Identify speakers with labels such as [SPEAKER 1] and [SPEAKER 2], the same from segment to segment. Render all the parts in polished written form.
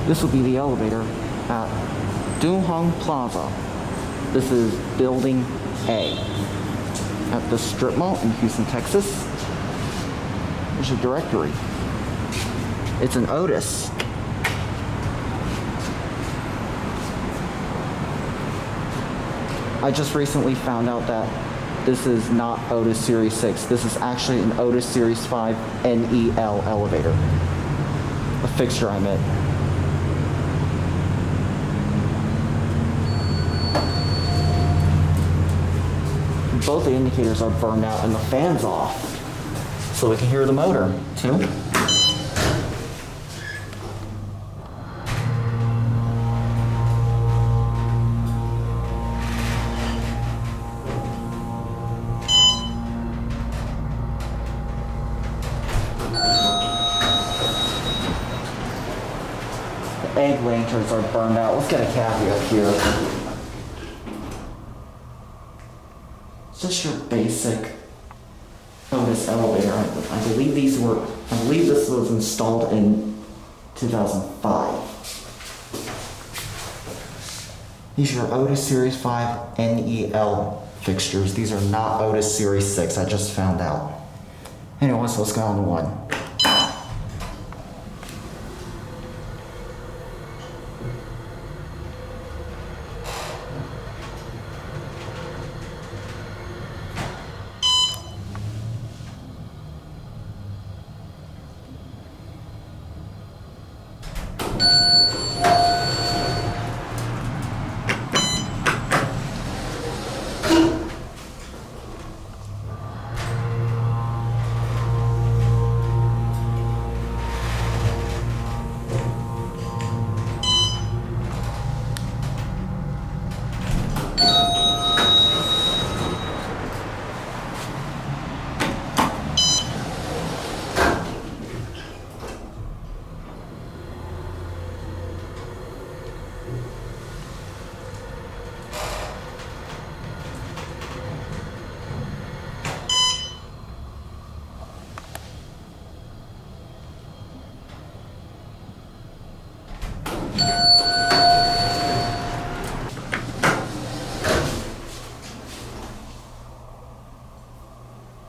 [SPEAKER 1] This will be the elevator at Huang Plaza. This is building A at the strip mall in Houston, Texas. There's a directory. It's an Otis. I just recently found out that this is not Otis Series 6. This is actually an Otis Series 5 NEL elevator. A fixture, I meant. Both the indicators are burned out and the fan's off. So we can hear the motor, too. The egg lanterns are burned out. Let's get a copy up here. It's just your basic Otis elevator. I believe this was installed in 2005. These are your Otis Series 5 NEL fixtures. These are not Otis Series 6. I just found out. Anyways, let's go on to one.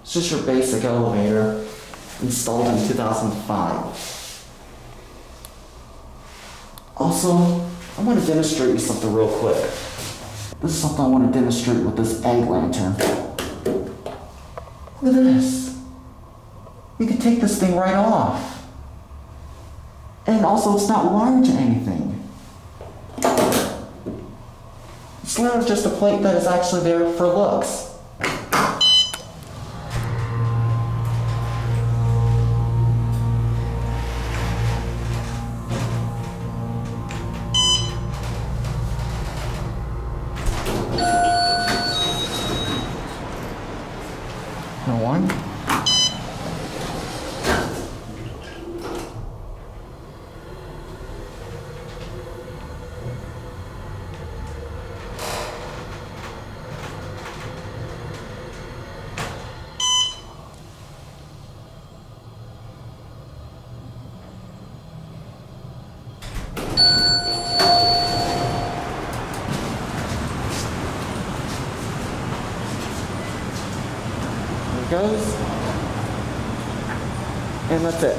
[SPEAKER 1] It's just your basic elevator installed in 2005. Also, I want to demonstrate you something real quick. This is something I want to demonstrate with this egg lantern. Look at this. You can take this thing right off. And also, it's not wired to anything. It's literally just a plate that is actually there for looks. One. Goes, and that's it.